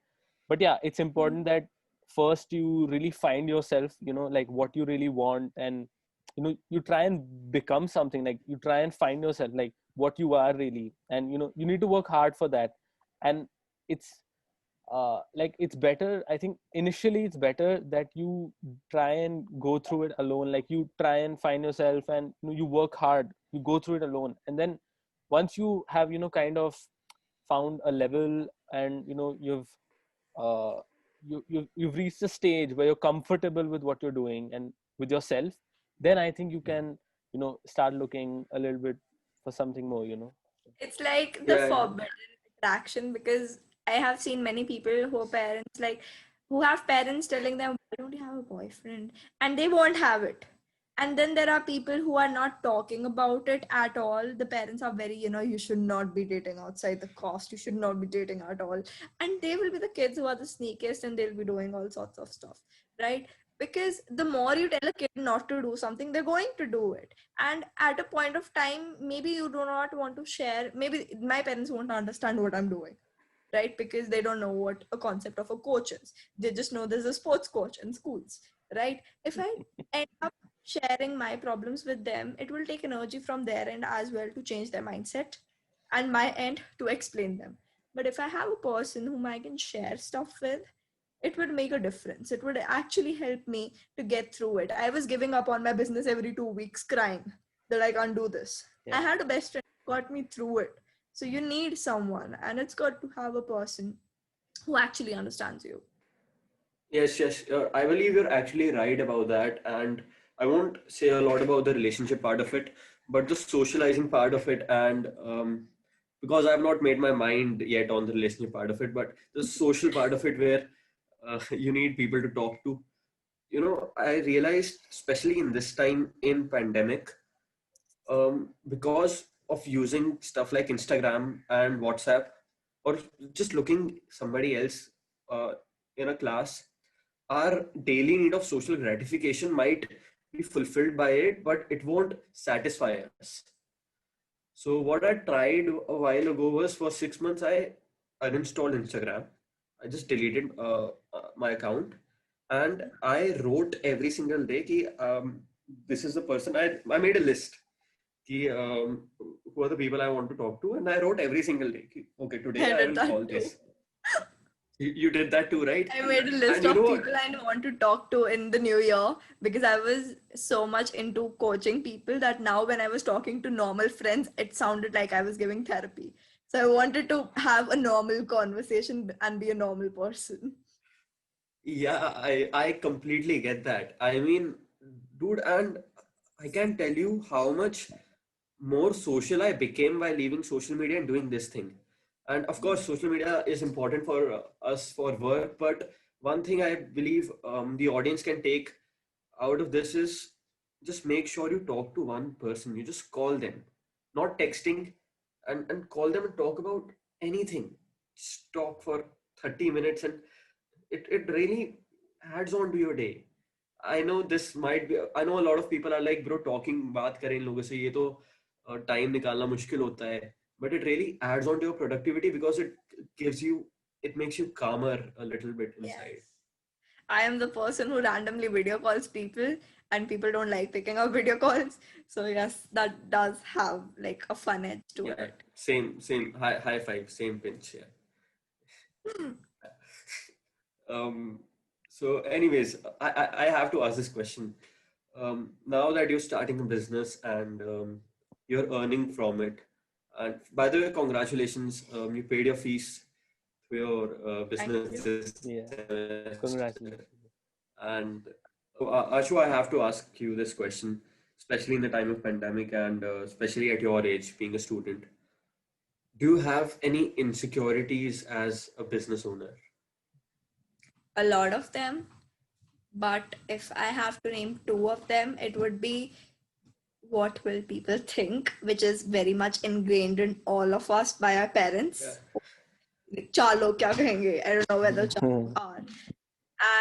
But yeah, it's Mhm. important that first you really find yourself, like what you really want, and you try and become something, like you try and find yourself, like what you are really, and you need to work hard for that. And it's like, it's better, I think initially it's better that you try and go through it alone, like you try and find yourself, and you work hard, you go through it alone, and then once you have kind of found a level, and uh, you've reached a stage where you're comfortable with what you're doing and with yourself, then I think you can start looking a little bit for something more. It's like the yeah, forbidden attraction, because I have seen many people who are parents, like who have parents telling them, why don't you have a boyfriend? And they won't have it. And then there are people who are not talking about it at all. The parents are very, you should not be dating outside the cost. You should not be dating at all. And they will be the kids who are the sneakiest, and they'll be doing all sorts of stuff, right? Because the more you tell a kid not to do something, they're going to do it. And at a point of time, maybe you do not want to share, maybe my parents won't understand what I'm doing, right? Because they don't know what a concept of a coach is. They just know there's a sports coach in schools, right? If I end up sharing my problems with them, it will take energy from their end as well to change their mindset, and my end to explain them. But if I have a person whom I can share stuff with, it would make a difference. It would actually help me to get through it. I was giving up on my business every 2 weeks, crying that I can't do this. I Yeah. had a best friend who got me through it. So you need someone, and it's got to have a person who actually understands you. yes. I believe you're actually right about that, and I won't say a lot about the relationship part of it, but the socializing part of it, and because I've not made my mind yet on the relationship part of it, but the social part of it, where you need people to talk to. I realized, especially in this time in pandemic, because of using stuff like Instagram and WhatsApp, or just looking somebody else uh, in a class, our daily need of social gratification might be fulfilled by it, but it won't satisfy us. So what I tried a while ago was, for 6 months I uninstalled Instagram. I just deleted my account, and I wrote every single day ki, this is the person. I made a list ki, who are the people I want to talk to, and I wrote every single day ki, okay, today I I did will call that too. this. You did that too, right? I made a And list you know of what? people I want to talk to in the new year, because I was so much into coaching people that now when I was talking to normal friends, it sounded like I was giving therapy. So I wanted to have a normal conversation and be a normal person. Yeah, I completely get that. I mean, dude, and I can tell you how much more social I became by leaving social media and doing this thing. And of course, social media is important for us for work, but one thing I believe the audience can take out of this is just make sure you talk to one person. You just call them, not texting, and call them and talk about anything. Just talk for 30 minutes, and it really adds on to your day. I know this might be, I know a lot of people are like, bro, talking, बात करें इन लोगों से, ये तो time निकालना मुश्किल होता है. But it really adds on to your productivity because it gives you, it makes you calmer a little bit inside. Yes. I am the person who randomly video calls people, and people don't like picking up video calls. So yes, that does have like a fun edge to Yeah, it. same, high five, same pinch. Yeah. Um, so, anyways, I have to ask this question. Now that you're starting a business and you're earning from it, and by the way, congratulations, you paid your fees for your Thank business you. this Yeah, semester. congratulations. And Ashu, I have to ask you this question, especially in the time of pandemic and especially at your age, being a student. Do you have any insecurities as a business owner? A lot of them, but if I have to name two of them, it would be what will people think, which is very much ingrained in all of us by our Yeah. parents. Like, चार लोग क्या कहेंगे? I don't know whether चार लोग are.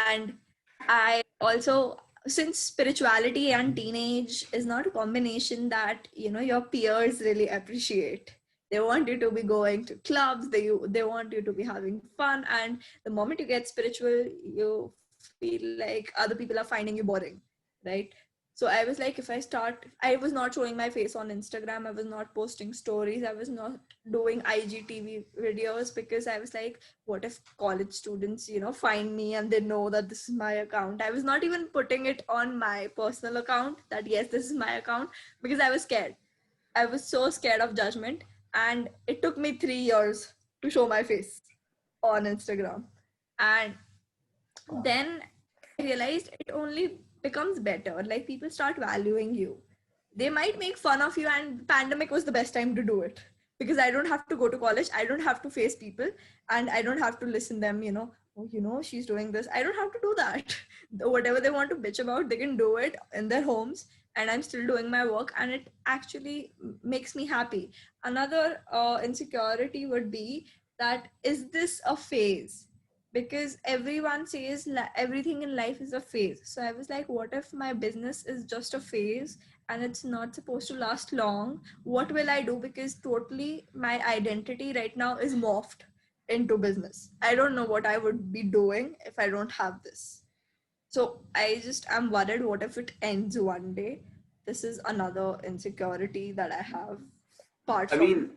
And I also, since spirituality and teenage is not a combination that your peers really appreciate. They want you to be going to clubs, they want you to be having fun, and the moment you get spiritual, you feel like other people are finding you boring, right? So I was like, if I start, I was not showing my face on Instagram, I was not posting stories, I was not doing IGTV videos, because I was like, what if college students find me and they know that this is my account? I was not even putting it on my personal account that yes, this is my account, because I was scared. I was so scared of judgment, and it took me 3 years to show my face on Instagram. And then I realized it only becomes better. Like, people start valuing you. They might make fun of you, and pandemic was the best time to do it, because I don't have to go to college, I don't have to face people, and I don't have to listen them, oh, she's doing this. I don't have to do that. Whatever they want to bitch about, they can do it in their homes, and I'm still doing my work, and it actually makes me happy. Another insecurity would be that, is this a phase? Because everyone says everything in life is a phase. So I was like, what if my business is just a phase and it's not supposed to last long? What will I do? Because totally my identity right now is morphed into business. I don't know what I would be doing if I don't have this. So I just am worried, what if it ends one day? This is another insecurity that I have, apart I from. mean,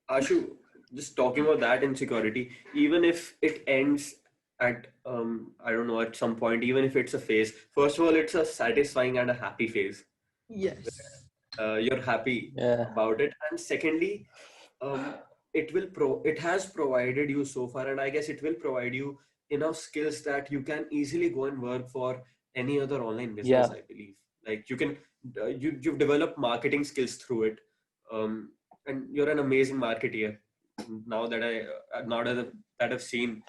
Ashu, just talking about that insecurity, even if it ends at I don't know, at some point, even if it's a phase, first of all, it's a satisfying and a happy phase. Yes. You're happy Yeah, about it, and secondly, it has provided you so far, and I guess it will provide you enough skills that you can easily go and work for any other online business, yeah, I believe. Like you can, you've developed marketing skills through it, and you're an amazing marketeer. Now that I've seen,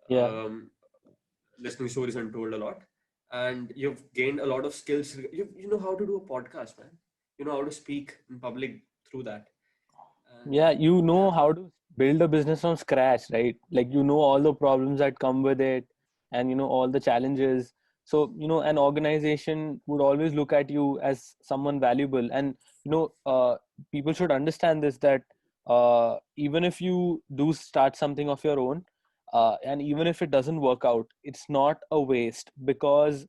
yeah. um, listening stories and told a lot, and you've gained a lot of skills. You know how to do a podcast, man. You know how to speak in public through that, and Yeah, you know yeah. how to build a business from scratch, right? Like, you know all the problems that come with it, and you know all the challenges. So, an organization would always look at you as someone valuable. And, people should understand this, that even if you do start something of your own, and even if it doesn't work out, it's not a waste, because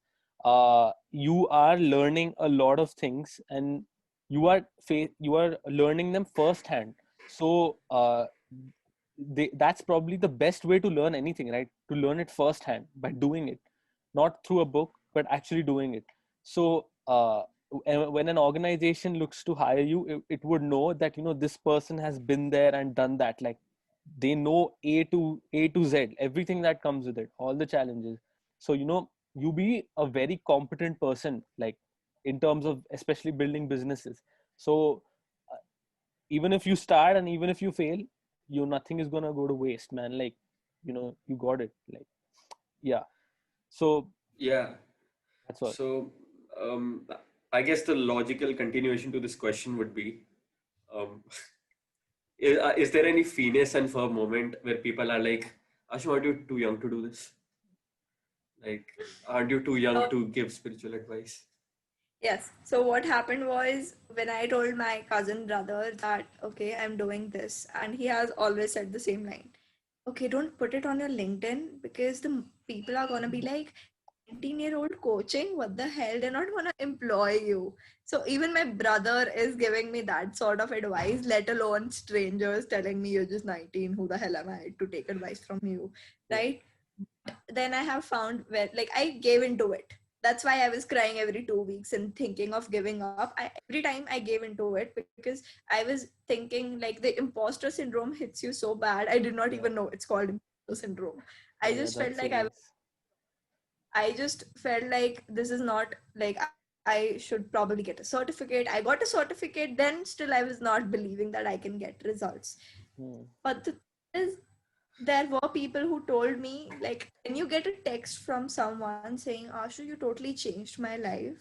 you are learning a lot of things, and you are learning them firsthand. So that's probably the best way to learn anything, right? To learn it firsthand by doing it, not through a book, but actually doing it. So when an organization looks to hire you, it would know that this person has been there and done that. Like, they know A to Z, everything that comes with it, all the challenges. So you be a very competent person, like in terms of especially building businesses. So even if you start and even if you fail, nothing is gonna go to waste, man. Like, you got it. Like, yeah. So Yeah. that's all. So, um, I guess the logical continuation to this question would be, um, is there any Phineas and Ferb moment where people are like, Ashu, aren't you too young to do this? Like, aren't you too young So, to give spiritual advice? yes. So what happened was when I told my cousin brother that, okay, I'm doing this, and he has always said the same line. Okay, don't put it on your LinkedIn because the people are gonna be like, 19-year-old coaching, what the hell? They're not gonna employ you. So even my brother is giving me that sort of advice, let alone strangers telling me you're just 19. Who the hell am I to take advice from you? Yeah. Right? Then I have found where like I gave into it. That's why I was crying every 2 weeks and thinking of giving up. Every time I gave into it because I was thinking like the imposter syndrome hits you so bad. I did not Yeah. even know it's called imposter syndrome. I Yeah, just felt that's like serious. I just felt like this is not like I should probably get a certificate. I got a certificate, then still I was not believing that I can get results. Hmm. But the thing is, there were people who told me like when you get a text from someone saying, Ashu, you totally changed my life.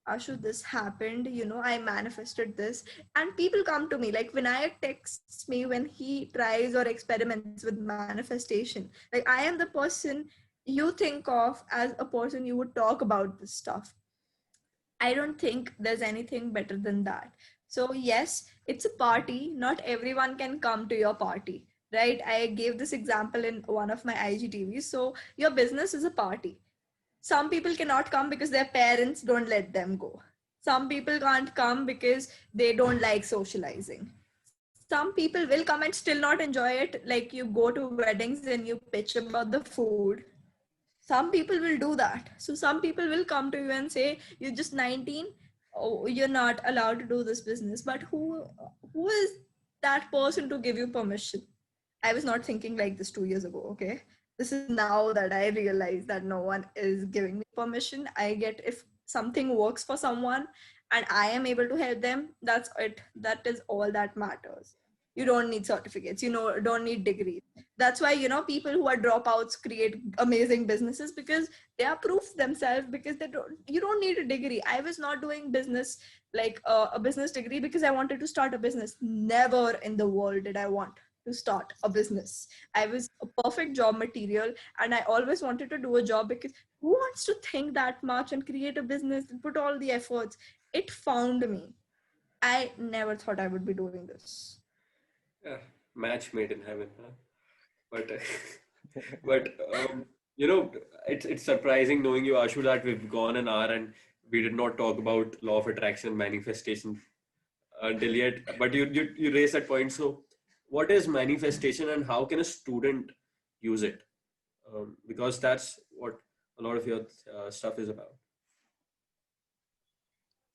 Ashu, this happened, I manifested this. And people come to me like Vinayak texts me when he tries or experiments with manifestation. Like I am the person you think of as a person you would talk about this stuff. I don't think there's anything better than that. So, yes, it's a party. Not everyone can come to your party, right? I gave this example in one of my IGTVs. So, your business is a party. Some people cannot come because their parents don't let them go. Some people can't come because they don't like socializing. Some people will come and still not enjoy it. Like you go to weddings and you pitch about the food, some people will do that. So some people will come to you and say you're just 19, oh, you're not allowed to do this business. But who is that person to give you permission? I was not thinking like this 2 years ago. Okay, this is now that I realize that no one is giving me permission. I get if something works for someone and I am able to help them, that's it. That is all that matters. You don't need certificates, don't need degrees. That's why people who are dropouts create amazing businesses because they are proof themselves, because you don't need a degree. I was not doing business like a business degree because I wanted to start a business. Never in the world did I want to start a business. I was a perfect job material, and I always wanted to do a job because who wants to think that much and create a business and put all the efforts? It found me. I never thought I would be doing this. Yeah, match made in heaven, huh? But but you know, it's surprising knowing you, Ashu, that we've gone an hour and we did not talk about law of attraction manifestation until yet. But you raised that point. So, what is manifestation and how can a student use it? Because that's what a lot of your stuff is about.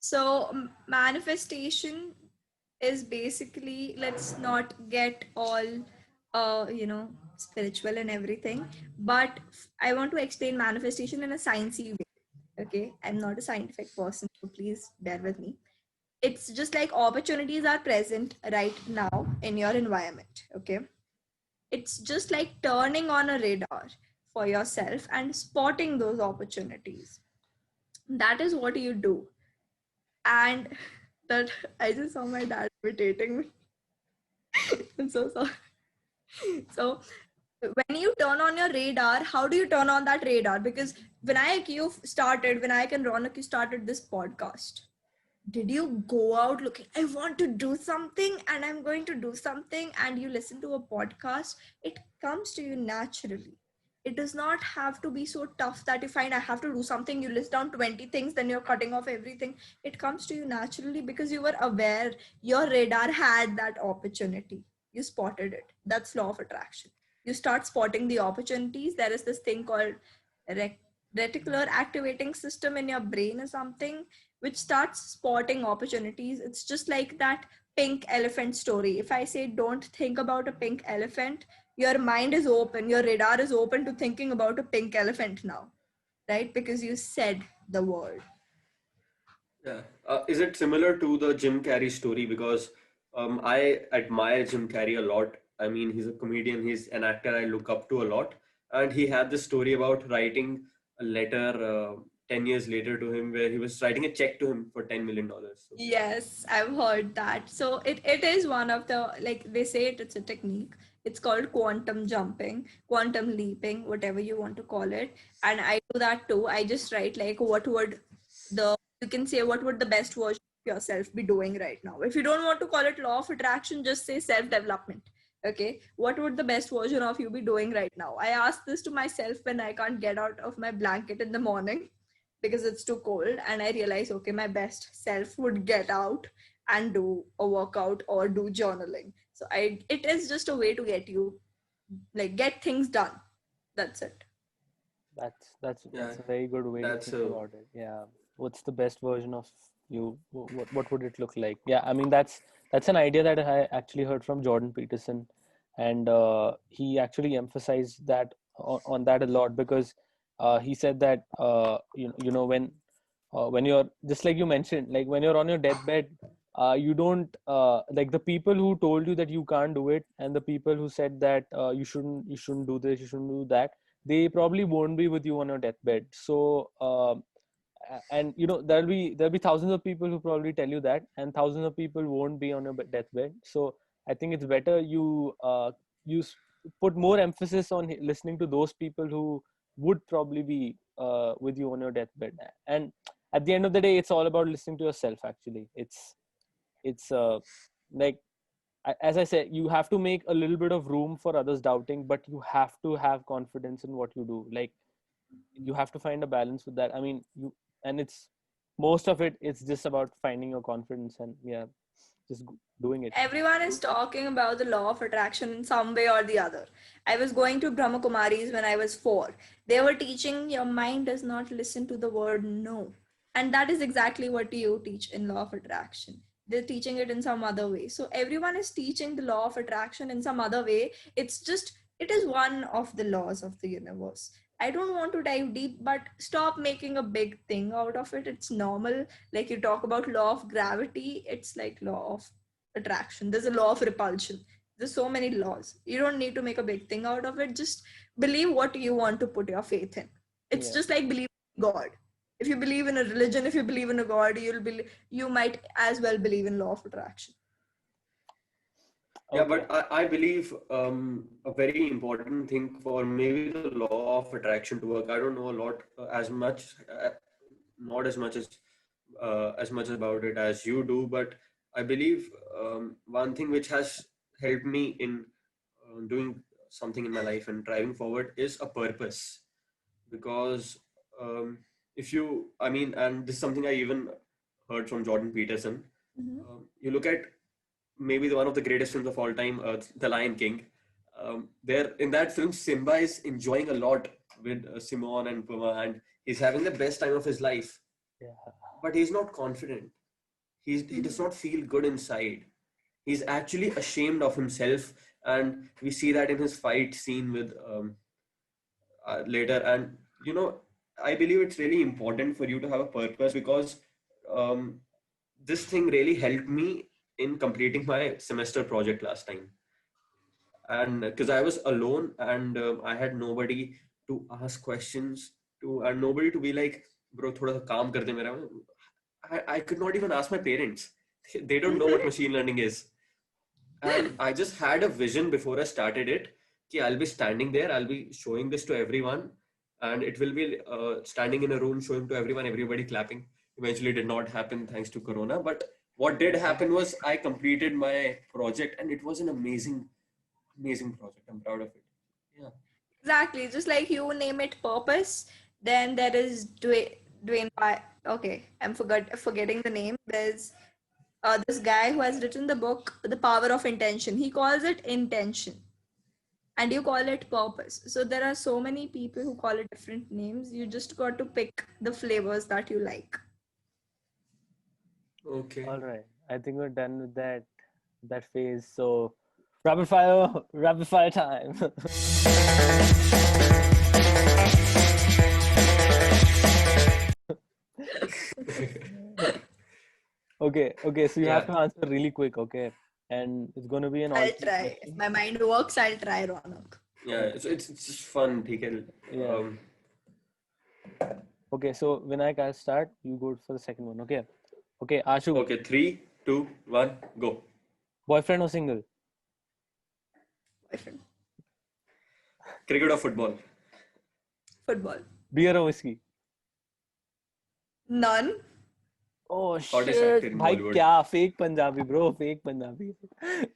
So, manifestation is basically, let's not get all, spiritual and everything, but I want to explain manifestation in a sciencey way. Okay, I'm not a scientific person, so please bear with me. It's just like opportunities are present right now in your environment. Okay, it's just like turning on a radar for yourself and spotting those opportunities. That is what you do. And that I just saw my dad imitating me. I'm so sorry. So when you turn on your radar, how do you turn on that radar? Because Vinayak and Ronak, you started this podcast. Did you go out looking, I want to do something and I'm going to do something, and you listen to a podcast? It comes to you naturally. It does not have to be so tough that you find I have to do something, you list down 20 things, then you're cutting off everything. It comes to you naturally because you were aware, your radar had that opportunity, you spotted it. That's law of attraction. You start spotting the opportunities. There is this thing called rec- reticular activating system in your brain or something, which starts spotting opportunities. It's just like that pink elephant story. If I say don't think about a pink elephant, your mind is open, your radar is open to thinking about a pink elephant now, right? Because you said the word. Yeah. Is it similar to the Jim Carrey story? Because I admire Jim Carrey a lot. I mean, he's a comedian, he's an actor I look up to a lot. And he had this story about writing a letter 10 years later to him where he was writing a check to him for $10 million. So, Yes, I've heard that. So it is one of the, like they say it's a technique. It's called quantum jumping, quantum leaping, whatever you want to call it. And I do that too. I just write like what would the you can say what would the best version of yourself be doing right now. If you don't want to call it law of attraction, just say self-development. Okay. What would the best version of you be doing right now? I ask this to myself when I can't get out of my blanket in the morning because it's too cold, and I realize, okay, my best self would get out and do a workout or do journaling. So I it is just a way to get you, like, get things done. That's it. That's yeah, a very good way to that's think a. about it. Yeah. What's the best version of you? What would it look like? Yeah, I mean that's an idea that I actually heard from Jordan Peterson, and he actually emphasized that on that a lot because he said that when you're just like you mentioned, like when you're on your deathbed, you don't like the people who told you that you can't do it, and the people who said that you shouldn't do this, you shouldn't do that, they probably won't be with you on your deathbed. So and there'll be thousands of people who probably tell you that, and thousands of people won't be on your deathbed. So I think it's better you put more emphasis on listening to those people who would probably be with you on your deathbed. And at the end of the day, it's all about listening to yourself. Actually, it's like as I said, you have to make a little bit of room for others doubting, but you have to have confidence in what you do. Like you have to find a balance with that. I mean, and it's most of it. It's just about finding your confidence and yeah, just doing it. Everyone is talking about the law of attraction in some way or the other. I was going to Brahma Kumaris when I was 4. They were teaching your mind does not listen to the word no. And that is exactly what you teach in law of attraction. They're teaching it in some other way. So everyone is teaching the law of attraction in some other way. It's just, it is one of the laws of the universe. I don't want to dive deep, but stop making a big thing out of it. It's normal. Like you talk about law of gravity, it's like law of attraction. There's a law of repulsion. There's so many laws. You don't need to make a big thing out of it. Just believe what you want to put your faith in. It's Yeah. just like believing in God. If you believe in a religion, if you believe in a God, you might as well believe in law of attraction. Yeah, Okay. but I believe a very important thing for maybe the law of attraction to work. I don't know a lot not as much about it as you do, but I believe one thing which has helped me in doing something in my life and driving forward is a purpose. Because um, if you, I mean, and this is something I even heard from Jordan Peterson. Mhm. You look at maybe one of the greatest films of all time, The Lion King. There in that film, Simba is enjoying a lot with Simon and Puma, and he's having the best time of his life. Yeah. But he's not confident. He does not feel good inside. He's actually ashamed of himself, and we see that in his fight scene with later. And I believe it's really important for you to have a purpose because um, this thing really helped me in completing my semester project last time. And because I was alone and I had nobody to ask questions to, and nobody to be like, bro, thoda sa kaam kar de mera. I could not even ask my parents. They don't know what machine learning is. And I just had a vision before I started it. Ki I'll be standing there, I'll be showing this to everyone, and it will be standing in a room showing to everyone, everybody clapping. Eventually, it did not happen thanks to Corona. But what did happen was I completed my project, and it was an amazing project. I'm proud of it. Yeah. Exactly. Just like you name it purpose, then there is Dwayne. Okay, forgetting the name. There's this guy who has written the book, The Power of Intention. He calls it intention, and you call it purpose. So there are so many people who call it different names. You just got to pick the flavors that you like. Okay. All right. I think we're done with that phase. So rapid fire time. Okay. So you have Yeah. to answer really quick, okay? And it's going to be an I'll alternate try. If question. my mind works, I'll try, Ronak. Yeah. So it's just fun. ठीक है. Yeah. Okay, so Vinayak, I'll start. You go for the second one, okay? Okay, Ashu, Okay. 3, 2, 1, go. boyfriend or single? Boyfriend. Cricket or football? Football. Beer or whiskey? None. Oh Hottest actor shit, in भाई Bollywood. क्या fake Punjabi bro, fake Punjabi,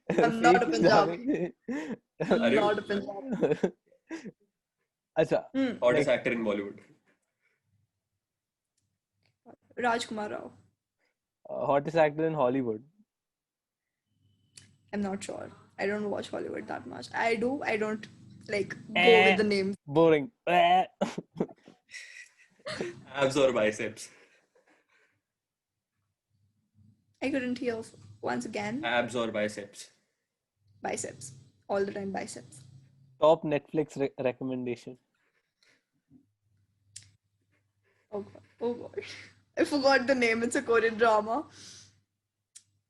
I'm not fake a Punjabi. Punjabi. I'm Are you not a Punjabi. अच्छा, hottest next, actor in Bollywood? Rajkumar Rao. hottest actor in Hollywood. I'm not sure. I don't watch Hollywood that much. I do. I don't like go with Eh, the names. boring. Eh. Abs or biceps? I couldn't hear once again. Abs or biceps? Biceps. All the time biceps. Top Netflix recommendation. Oh god. Oh god. I forgot the name. It's a Korean drama.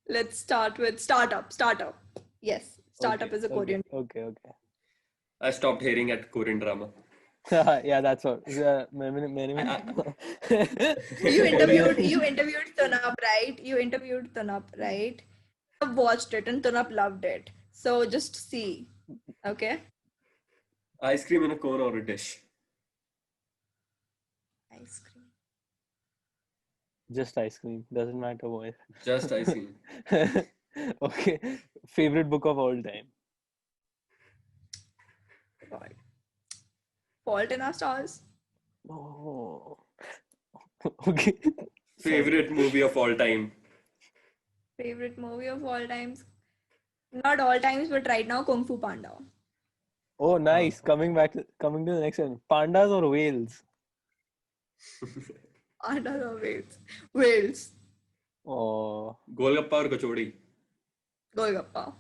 Let's start with Startup. Startup. Yes. Startup is a Korean. Okay. I stopped hearing at Korean drama. Yeah, that's all. You interviewed Tunap, right? You interviewed Tunap, right? I've watched it and Tunap loved it. So just see. Okay? Ice cream in a cone or a dish? Ice cream. Just ice cream. Doesn't matter what. Just ice cream. Okay. Favorite book of all time. God. Fault in Our Stars. Oh. Okay. Favorite movie of all time? Favorite movie of all times. Not all times, but right now, Kung Fu Panda. Oh, nice. Coming to the next one. Pandas or whales? Pandas or whales? Whales. Oh. Golgappa or kachori? Golgappa.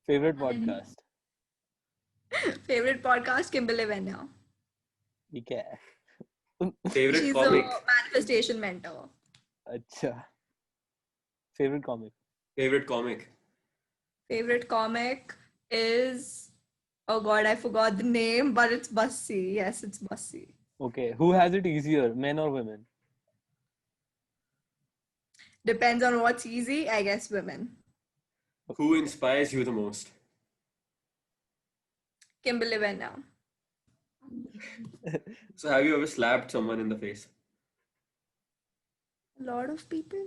Favorite podcast? Favorite podcast, Kimberly Venya. Okay. Favorite She's comic? a manifestation mentor. Acha. Favorite comic? Favorite comic? Favorite comic is, oh god, I forgot the name, but it's Bussy. Yes, it's Bussy. Okay. Who has it easier, men or women? Depends on what's easy, I guess women. Who inspires you the most? Kimberly Venya. So have you ever slapped someone in the face? A lot of people.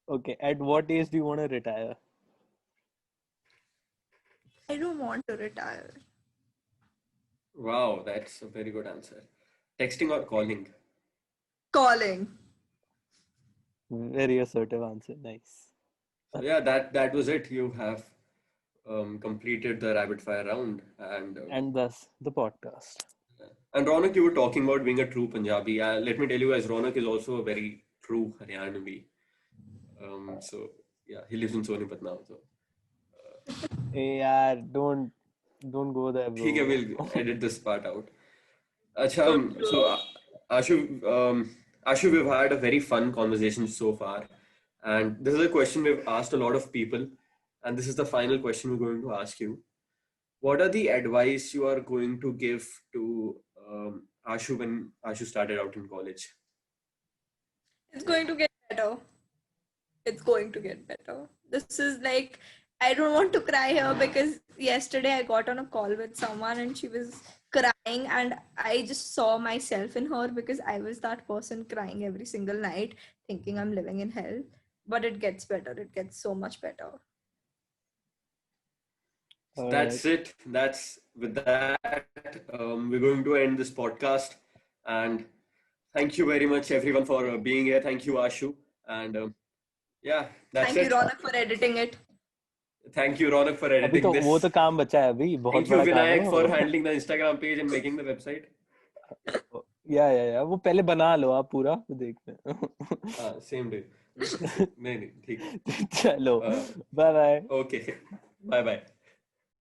Okay. At what age do you want to retire? I don't want to retire. Wow, that's a very good answer. Texting or calling? Calling. Very assertive answer. Nice. So yeah, that was it. You have completed the rapid fire round, And thus the podcast. and Ronak, you were talking about being a true Punjabi. Let me tell you, as Ronak is also a very true Haryanvi. So yeah, he lives in Sonipat now. So Hey, yaar, don't go there, bro. ठीक है, we'll edit this part out. Acha, so Ashu, Ashu, we've had a very fun conversation so far, and this is a question we've asked a lot of people, and this is the final question we're going to ask you. What are the advice you are going to give to Ashu when Ashu started out in college? It's going to get better. It's going to get better. This is like, I don't want to cry here because yesterday I got on a call with someone and she was crying, and I just saw myself in her because I was that person crying every single night thinking I'm living in hell. But it gets better. It gets so much better. So that's it. That's with that. We're going to end this podcast. And thank you very much, everyone, for being here. Thank you, Ashu. And yeah, that's Thank it. you, Ronak, for editing it. Thank you, Ronak, for अभी editing तो this. वो तो काम बचा है अभी बहुत Thank you, बड़ा काम है Vinayak, for वो. handling the Instagram page and making the website. या वो पहले बना लो आप पूरा तो देखते हैं. हाँ, same day. नहीं, ठीक. चलो, bye bye. Okay, bye bye.